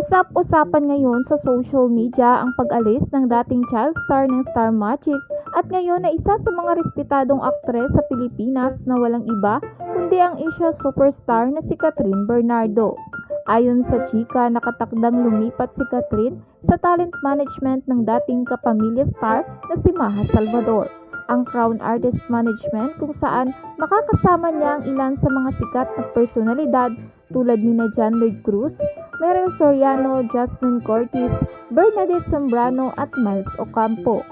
Usap-usapan ngayon sa social media ang pag-alis ng dating child star ng Star Magic at ngayon ay isa sa mga respetadong aktres sa Pilipinas na walang iba kundi ang Asia superstar na si Cathryn Bernardo. Ayon sa chika, nakatakdang lumipat si Cathryn sa talent management ng dating kapamilya star na si Maha Salvador, ang Crown Artist Management, kung saan makakasama niya ang ilan sa mga sikat na personalidad tulad ni John Lloyd Cruz, Meryl Soriano, Jasmine Cortez, Bernadette Zambrano at Miles Ocampo.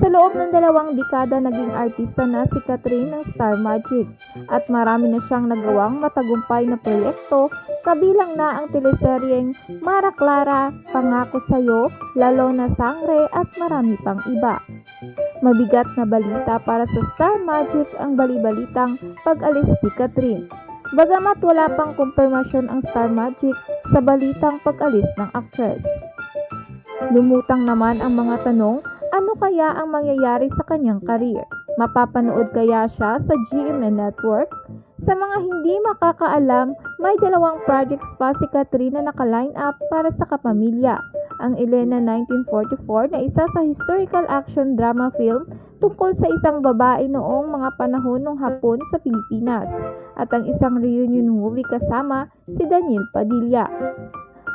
Sa loob ng 2 dekada naging artista na si Cathryn ng Star Magic at marami na siyang nagawang matagumpay na proyekto, kabilang na ang teleseryeng Mara Clara, Pangako Sa'yo, Lalo na Sangre at marami pang iba. Mabigat na balita para sa Star Magic ang balibalitang pag-alis ni Cathryn. Bagamat wala pang kumpirmasyon ang Star Magic sa balitang pag-alis ng actress. Lumutang naman ang mga tanong, ano kaya ang mangyayari sa kanyang career? Mapapanood kaya siya sa GMA Network? Sa mga hindi makakaalam, may 2 projects pa si Cathryn na naka-line up para sa kapamilya. Ang Elena 1944 na isa sa historical action drama film tungkol sa isang babae noong mga panahon ng Hapon sa Pilipinas at ang isang reunion movie kasama si Daniel Padilla.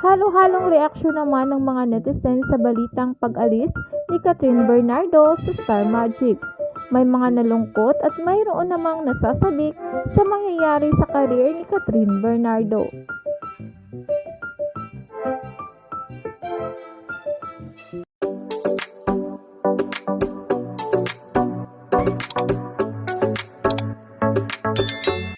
Halo-halong reaksyon naman ng mga netizens sa balitang pag-alis ni Cathryn Bernardo sa Star Magic. May mga nalungkot at mayroon namang nasasabik sa mangyayari sa career ni Cathryn Bernardo.